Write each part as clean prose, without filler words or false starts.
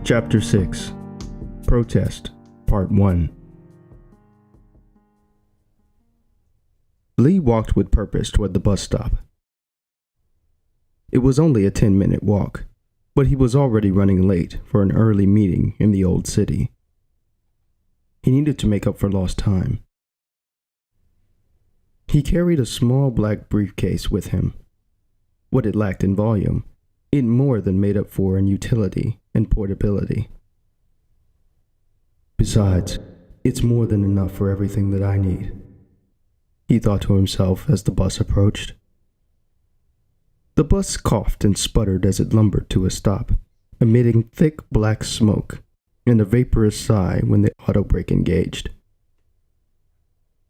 Chapter 6 Protest Part 1. Lee walked with purpose toward the bus stop. It was only a 10-minute walk, but he was already running late for an early meeting in the old city. He needed to make up for lost time. He carried a small black briefcase with him. What it lacked in volume, it more than made up for in utility and portability. Besides, it's more than enough for everything that I need, he thought to himself as the bus approached. The bus coughed and sputtered as it lumbered to a stop, emitting thick black smoke and a vaporous sigh when the auto brake engaged.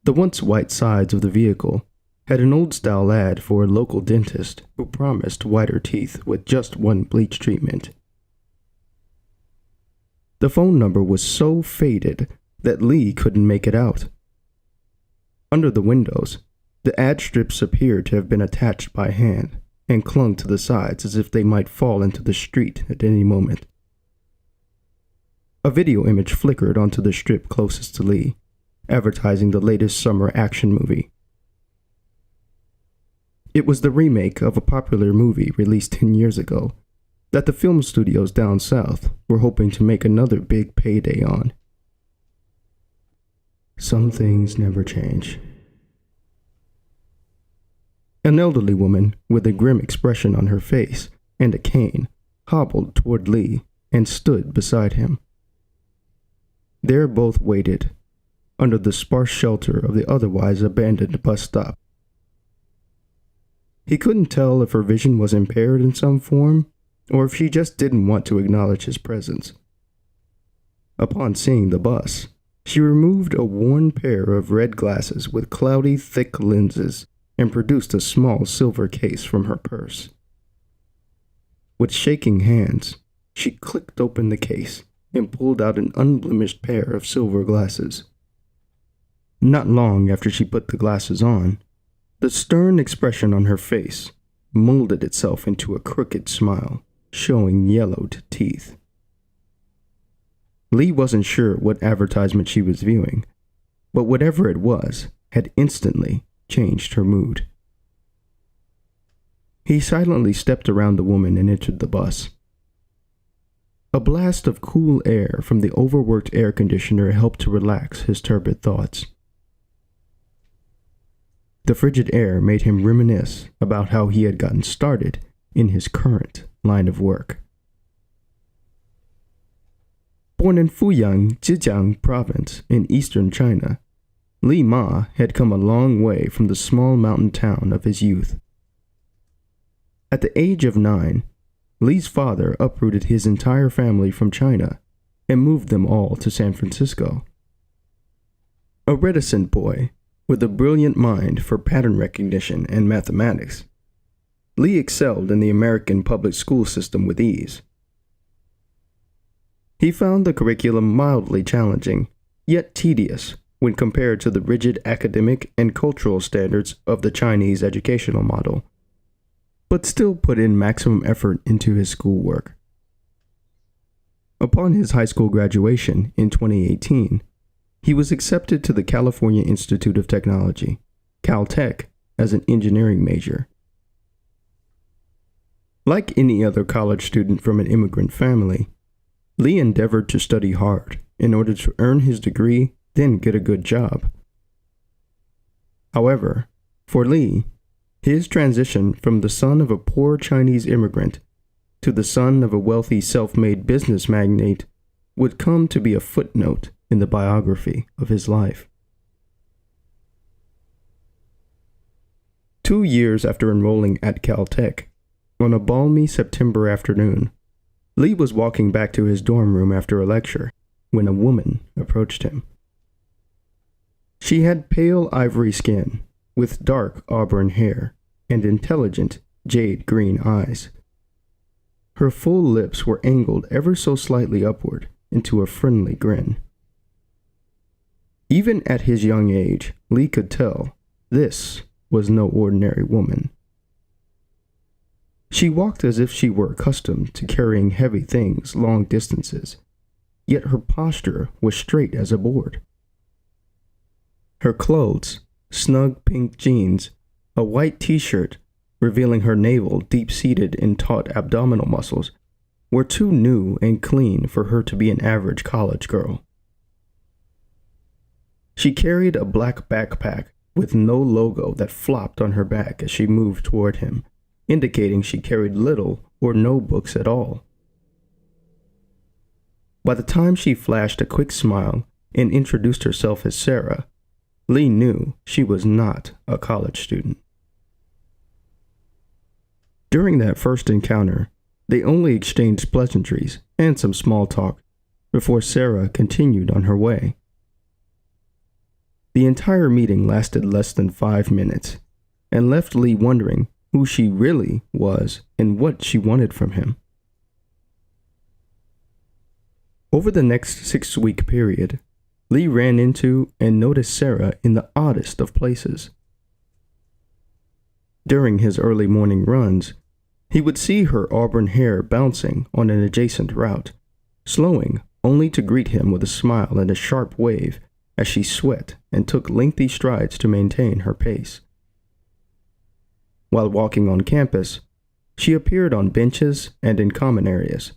The once white sides of the vehicle had an old-style ad for a local dentist who promised whiter teeth with just one bleach treatment. The phone number was so faded that Lee couldn't make it out. Under the windows, the ad strips appeared to have been attached by hand and clung to the sides as if they might fall into the street at any moment. A video image flickered onto the strip closest to Lee, advertising the latest summer action movie. It was the remake of a popular movie released 10 years ago that the film studios down south were hoping to make another big payday on. Some things never change. An elderly woman with a grim expression on her face and a cane hobbled toward Lee and stood beside him. There both waited, under the sparse shelter of the otherwise abandoned bus stop. He couldn't tell if her vision was impaired in some form, or if she just didn't want to acknowledge his presence. Upon seeing the bus, she removed a worn pair of red glasses with cloudy, thick lenses and produced a small silver case from her purse. With shaking hands, she clicked open the case and pulled out an unblemished pair of silver glasses. Not long after she put the glasses on, the stern expression on her face molded itself into a crooked smile, showing yellowed teeth. Lee wasn't sure what advertisement she was viewing, but whatever it was had instantly changed her mood. He silently stepped around the woman and entered the bus. A blast of cool air from the overworked air conditioner helped to relax his turbid thoughts. The frigid air made him reminisce about how he had gotten started in his current line of work. Born in Fuyang, Zhejiang province in eastern China, Li Ma had come a long way from the small mountain town of his youth. At the age of 9, Li's father uprooted his entire family from China and moved them all to San Francisco. A reticent boy with a brilliant mind for pattern recognition and mathematics, Li excelled in the American public school system with ease. He found the curriculum mildly challenging, yet tedious when compared to the rigid academic and cultural standards of the Chinese educational model, but still put in maximum effort into his schoolwork. Upon his high school graduation in 2018, he was accepted to the California Institute of Technology, Caltech, as an engineering major. Like any other college student from an immigrant family, Lee endeavored to study hard in order to earn his degree, then get a good job. However, for Lee, his transition from the son of a poor Chinese immigrant to the son of a wealthy self-made business magnate would come to be a footnote in the biography of his life. 2 years after enrolling at Caltech, on a balmy September afternoon, Lee was walking back to his dorm room after a lecture when a woman approached him. She had pale ivory skin with dark auburn hair and intelligent jade green eyes. Her full lips were angled ever so slightly upward into a friendly grin. Even at his young age, Lee could tell this was no ordinary woman. She walked as if she were accustomed to carrying heavy things long distances, yet her posture was straight as a board. Her clothes, snug pink jeans, a white t-shirt revealing her navel deep-seated in taut abdominal muscles, were too new and clean for her to be an average college girl. She carried a black backpack with no logo that flopped on her back as she moved toward him, indicating she carried little or no books at all. By the time she flashed a quick smile and introduced herself as Sarah, Lee knew she was not a college student. During that first encounter, they only exchanged pleasantries and some small talk before Sarah continued on her way. The entire meeting lasted less than 5 minutes and left Lee wondering who she really was and what she wanted from him. Over the next 6-week period, Lee ran into and noticed Sarah in the oddest of places. During his early morning runs, he would see her auburn hair bouncing on an adjacent route, slowing only to greet him with a smile and a sharp wave as she sweat and took lengthy strides to maintain her pace. While walking on campus, she appeared on benches and in common areas.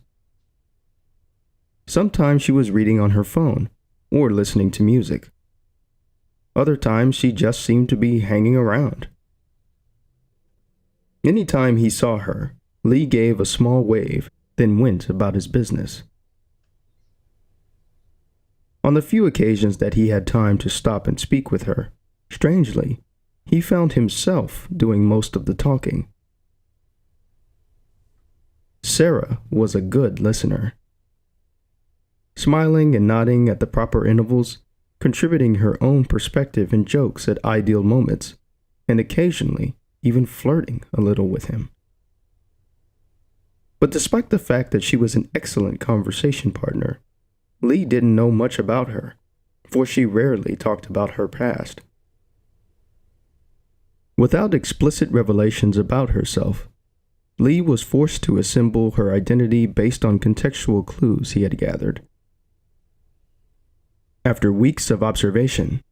Sometimes she was reading on her phone or listening to music. Other times she just seemed to be hanging around. Anytime he saw her, Lee gave a small wave, then went about his business. On the few occasions that he had time to stop and speak with her, strangely, he found himself doing most of the talking. Sarah was a good listener. Smiling and nodding at the proper intervals, contributing her own perspective and jokes at ideal moments, and occasionally even flirting a little with him. But despite the fact that she was an excellent conversation partner, Lee didn't know much about her, for she rarely talked about her past. Without explicit revelations about herself, Lee was forced to assemble her identity based on contextual clues he had gathered. After weeks of observation,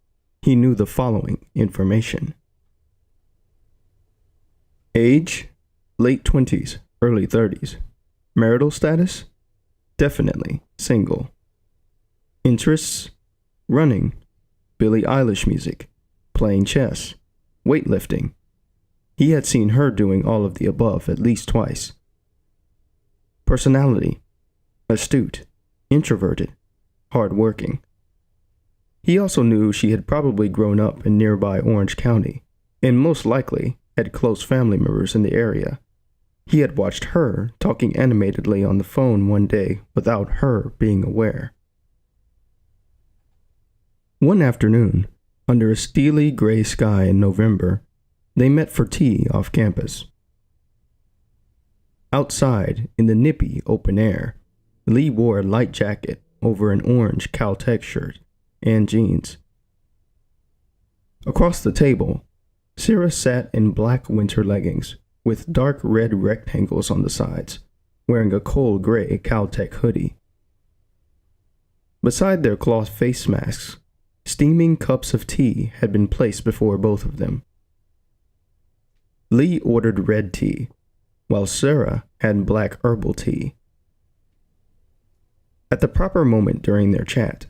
he knew the following information. Age, late 20s, early 30s. Marital status, definitely single. Interests, running, Billie Eilish music, playing chess, weightlifting. He had seen her doing all of the above at least twice. Personality, astute, introverted, hardworking. He also knew she had probably grown up in nearby Orange County, and most likely had close family members in the area. He had watched her talking animatedly on the phone one day without her being aware. One afternoon, under a steely gray sky in November, they met for tea off campus. Outside, in the nippy open air, Lee wore a light jacket over an orange Caltech shirt and jeans. Across the table, Sarah sat in black winter leggings with dark red rectangles on the sides, wearing a coal gray Caltech hoodie. Beside their cloth face masks, steaming cups of tea had been placed before both of them. Lee ordered red tea, while Sarah had black herbal tea. At the proper moment during their chat,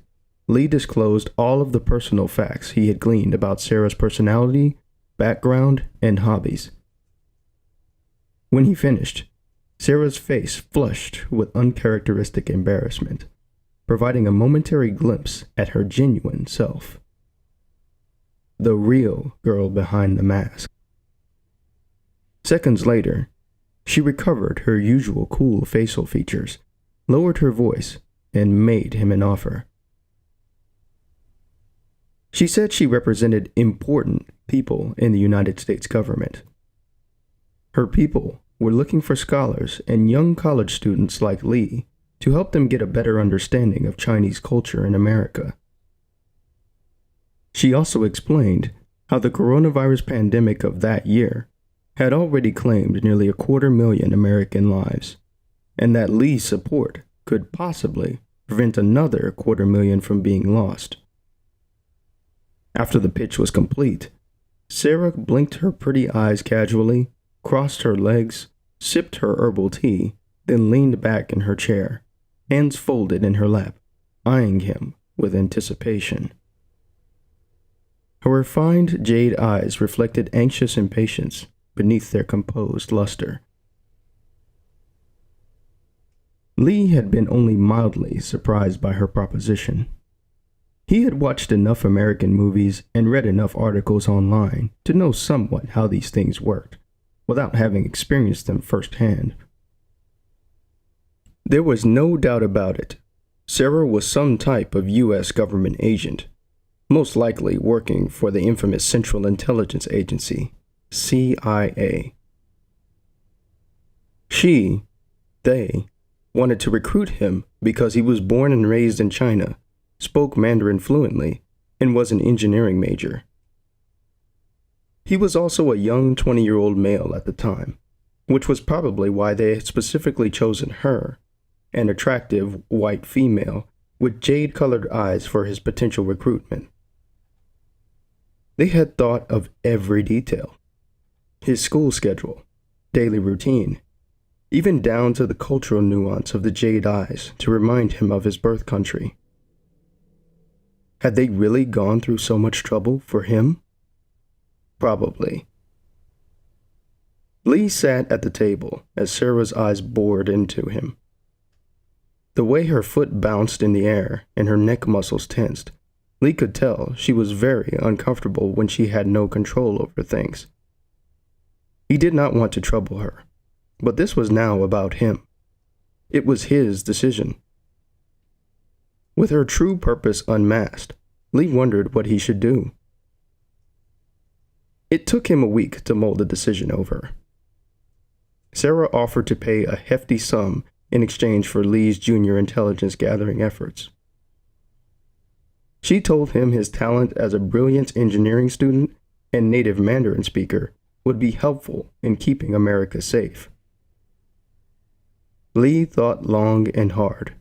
Lee disclosed all of the personal facts he had gleaned about Sarah's personality, background, and hobbies. When he finished, Sarah's face flushed with uncharacteristic embarrassment, providing a momentary glimpse at her genuine self. The real girl behind the mask. Seconds later, she recovered her usual cool facial features, lowered her voice, and made him an offer. She said she represented important people in the United States government. Her people were looking for scholars and young college students like Lee to help them get a better understanding of Chinese culture in America. She also explained how the coronavirus pandemic of that year had already claimed nearly 250,000 American lives, and that Lee's support could possibly prevent another 250,000 from being lost. After the pitch was complete, Sarah blinked her pretty eyes casually, crossed her legs, sipped her herbal tea, then leaned back in her chair, hands folded in her lap, eyeing him with anticipation. Her refined jade eyes reflected anxious impatience beneath their composed luster. Lee had been only mildly surprised by her proposition. He had watched enough American movies and read enough articles online to know somewhat how these things worked, without having experienced them firsthand. There was no doubt about it. Sarah was some type of U.S. government agent, most likely working for the infamous Central Intelligence Agency, CIA. They, wanted to recruit him because he was born and raised in China, spoke Mandarin fluently, and was an engineering major. He was also a young 20-year-old male at the time, which was probably why they had specifically chosen her, an attractive white female with jade-colored eyes, for his potential recruitment. They had thought of every detail: his school schedule, daily routine, even down to the cultural nuance of the jade eyes to remind him of his birth country. Had they really gone through so much trouble for him? Probably. Lee sat at the table as Sarah's eyes bored into him. The way her foot bounced in the air and her neck muscles tensed, Lee could tell she was very uncomfortable when she had no control over things. He did not want to trouble her, but this was now about him. It was his decision. With her true purpose unmasked, Lee wondered what he should do. It took him a week to mull the decision over. Sarah offered to pay a hefty sum in exchange for Lee's junior intelligence gathering efforts. She told him his talent as a brilliant engineering student and native Mandarin speaker would be helpful in keeping America safe. Lee thought long and hard.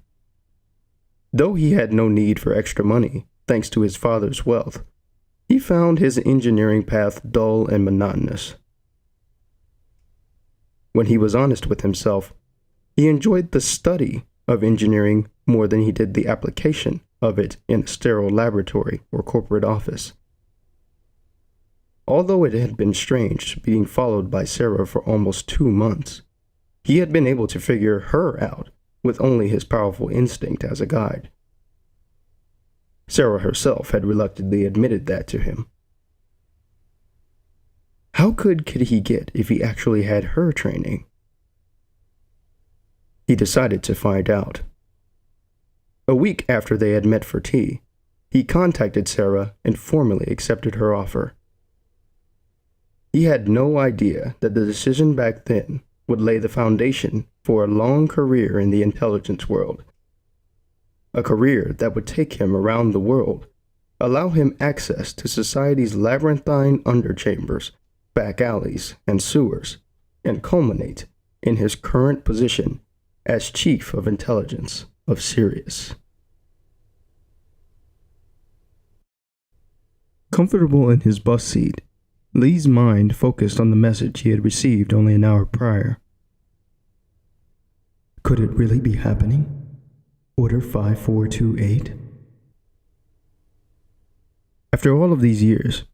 Though he had no need for extra money, thanks to his father's wealth, he found his engineering path dull and monotonous. When he was honest with himself, he enjoyed the study of engineering more than he did the application of it in a sterile laboratory or corporate office. Although it had been strange being followed by Sarah for almost 2 months, he had been able to figure her out with only his powerful instinct as a guide. Sarah herself had reluctantly admitted that to him. How good could he get if he actually had her training? He decided to find out. A week after they had met for tea, he contacted Sarah and formally accepted her offer. He had no idea that the decision back then would lay the foundation for a long career in the intelligence world. A career that would take him around the world, allow him access to society's labyrinthine underchambers, back alleys, and sewers, and culminate in his current position as Chief of Intelligence of Cereus. Comfortable in his bus seat, Lee's mind focused on the message he had received only an hour prior. Could it really be happening? Order 5428? After all of these years,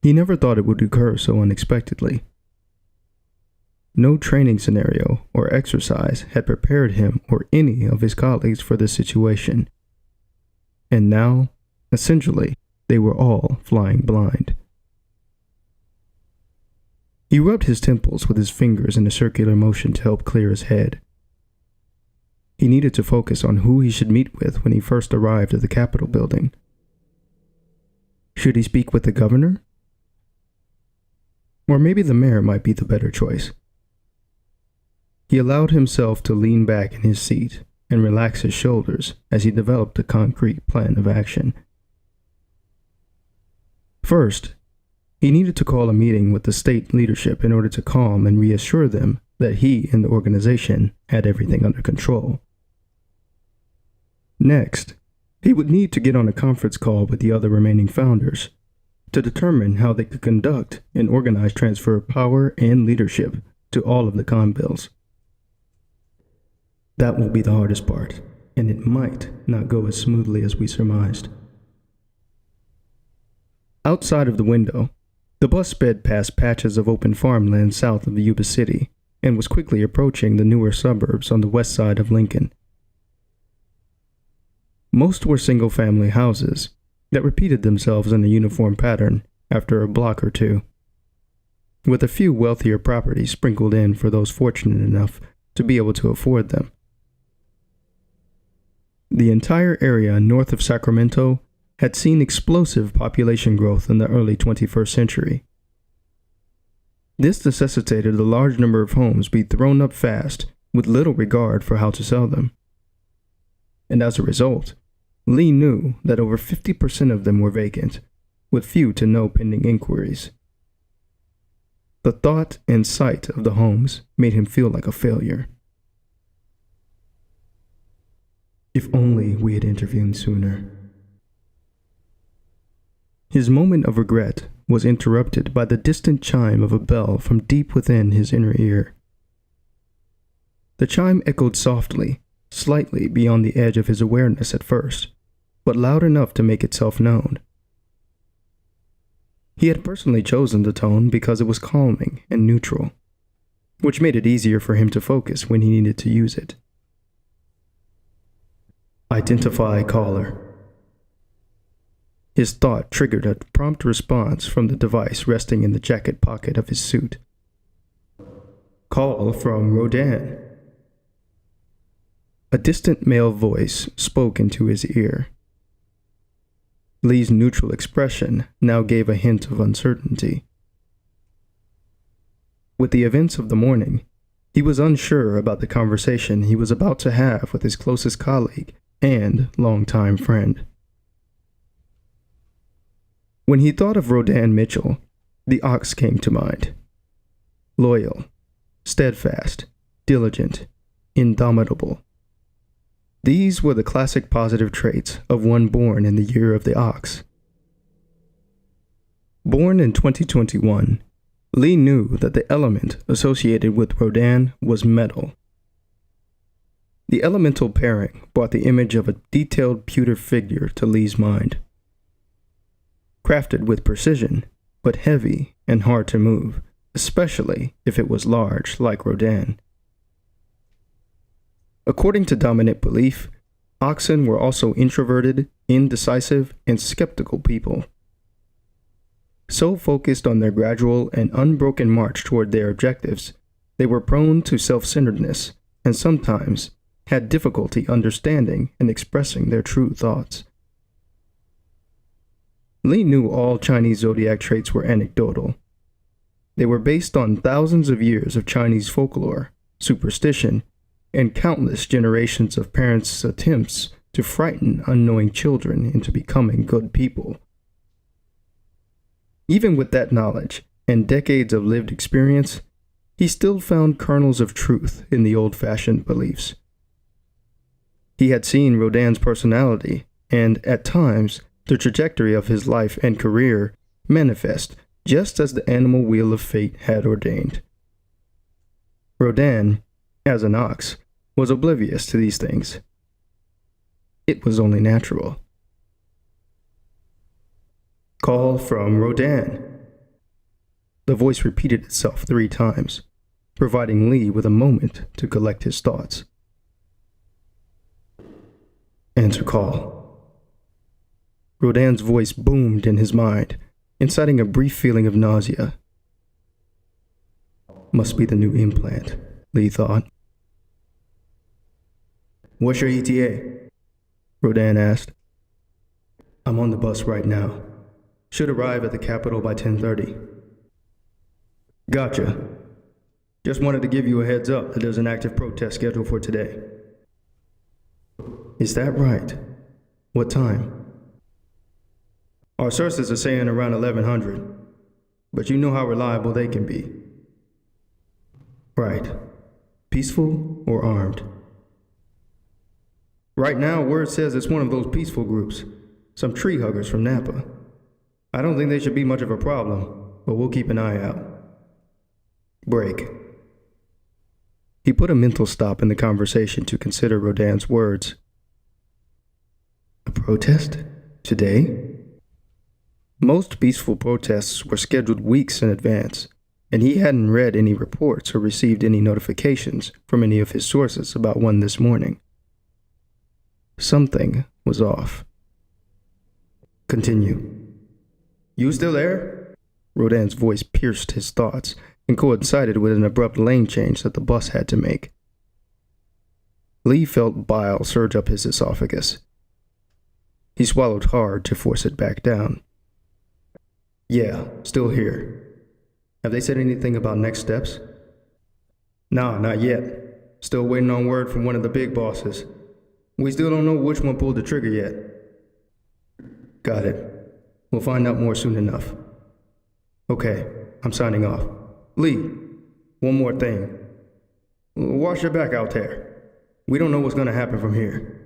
he never thought it would occur so unexpectedly. No training scenario or exercise had prepared him or any of his colleagues for this situation. And now, essentially, they were all flying blind. He rubbed his temples with his fingers in a circular motion to help clear his head. He needed to focus on who he should meet with when he first arrived at the Capitol building. Should he speak with the governor? Or maybe the mayor might be the better choice. He allowed himself to lean back in his seat and relax his shoulders as he developed a concrete plan of action. First, He needed to call a meeting with the state leadership in order to calm and reassure them that he and the organization had everything under control. Next, he would need to get on a conference call with the other remaining founders to determine how they could conduct an organized transfer of power and leadership to all of the Conbills. That will be the hardest part, and it might not go as smoothly as we surmised. Outside of the window, the bus sped past patches of open farmland south of Yuba City and was quickly approaching the newer suburbs on the west side of Lincoln. Most were single-family houses that repeated themselves in a uniform pattern after a block or two, with a few wealthier properties sprinkled in for those fortunate enough to be able to afford them. The entire area north of Sacramento had seen explosive population growth in the early 21st century. This necessitated a large number of homes be thrown up fast with little regard for how to sell them. And as a result, Lee knew that over 50% of them were vacant, with few to no pending inquiries. The thought and sight of the homes made him feel like a failure. If only we had intervened sooner. His moment of regret was interrupted by the distant chime of a bell from deep within his inner ear. The chime echoed softly, slightly beyond the edge of his awareness at first, but loud enough to make itself known. He had personally chosen the tone because it was calming and neutral, which made it easier for him to focus when he needed to use it. Identify caller. His thought triggered a prompt response from the device resting in the jacket pocket of his suit. Call from Rodan. A distant male voice spoke into his ear. Lee's neutral expression now gave a hint of uncertainty. With the events of the morning, he was unsure about the conversation he was about to have with his closest colleague and longtime friend. When he thought of Rodan Mitchell, the ox came to mind. Loyal, steadfast, diligent, indomitable. These were the classic positive traits of one born in the year of the ox. Born in 2021, Lee knew that the element associated with Rodan was metal. The elemental pairing brought the image of a detailed pewter figure to Lee's mind. Crafted with precision, but heavy and hard to move, especially if it was large like Rodan. According to dominant belief, oxen were also introverted, indecisive, and skeptical people. So focused on their gradual and unbroken march toward their objectives, they were prone to self-centeredness and sometimes had difficulty understanding and expressing their true thoughts. Lee knew all Chinese zodiac traits were anecdotal. They were based on thousands of years of Chinese folklore, superstition, and countless generations of parents' attempts to frighten unknowing children into becoming good people. Even with that knowledge and decades of lived experience, he still found kernels of truth in the old-fashioned beliefs. He had seen Rodan's personality and, at times, the trajectory of his life and career manifest just as the animal wheel of fate had ordained. Rodan, as an ox, was oblivious to these things. It was only natural. Call from Rodan. The voice repeated itself 3 times, providing Lee with a moment to collect his thoughts. Answer call. Rodan's voice boomed in his mind, inciting a brief feeling of nausea. Must be the new implant, Lee thought. What's your ETA? Rodan asked. I'm on the bus right now. Should arrive at the capital by 10:30. Gotcha. Just wanted to give you a heads up that there's an active protest scheduled for today. Is that right? What time? Our sources are saying around 1100. but you know how reliable they can be. Right. Peaceful or armed? Right now, word says it's one of those peaceful groups. Some tree huggers from Napa. I don't think they should be much of a problem, but we'll keep an eye out. Break. He put a mental stop in the conversation to consider Rodin's words. A protest? Today? Most peaceful protests were scheduled weeks in advance, and he hadn't read any reports or received any notifications from any of his sources about one this morning. Something was off. Continue. You still there? Rodin's voice pierced his thoughts and coincided with an abrupt lane change that the bus had to make. Lee felt bile surge up his esophagus. He swallowed hard to force it back down. Yeah, still here. Have they said anything about next steps? Nah, not yet. Still waiting on word from one of the big bosses. We still don't know which one pulled the trigger yet. Got it. We'll find out more soon enough. Okay, I'm signing off. Lee, one more thing. Watch your back out there. We don't know what's going to happen from here.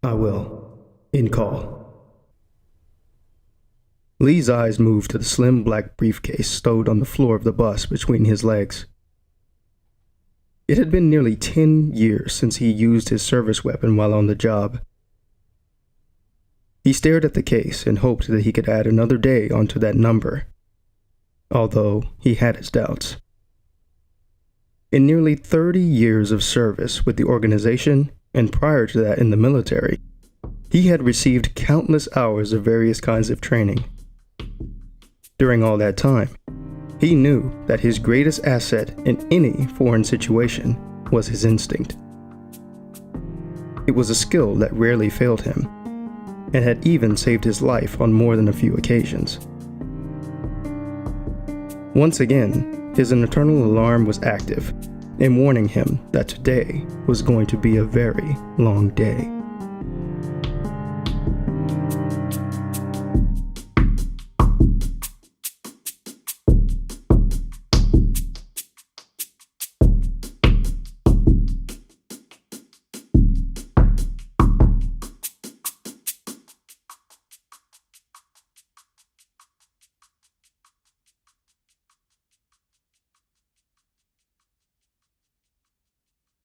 I will. In call. Lee's eyes moved to the slim black briefcase stowed on the floor of the bus between his legs. It had been nearly 10 years since he used his service weapon while on the job. He stared at the case and hoped that he could add another day onto that number, although he had his doubts. In nearly 30 years of service with the organization, and prior to that in the military, he had received countless hours of various kinds of training. During all that time, he knew that his greatest asset in any foreign situation was his instinct. It was a skill that rarely failed him, and had even saved his life on more than a few occasions. Once again, his internal alarm was active, and warning him that today was going to be a very long day.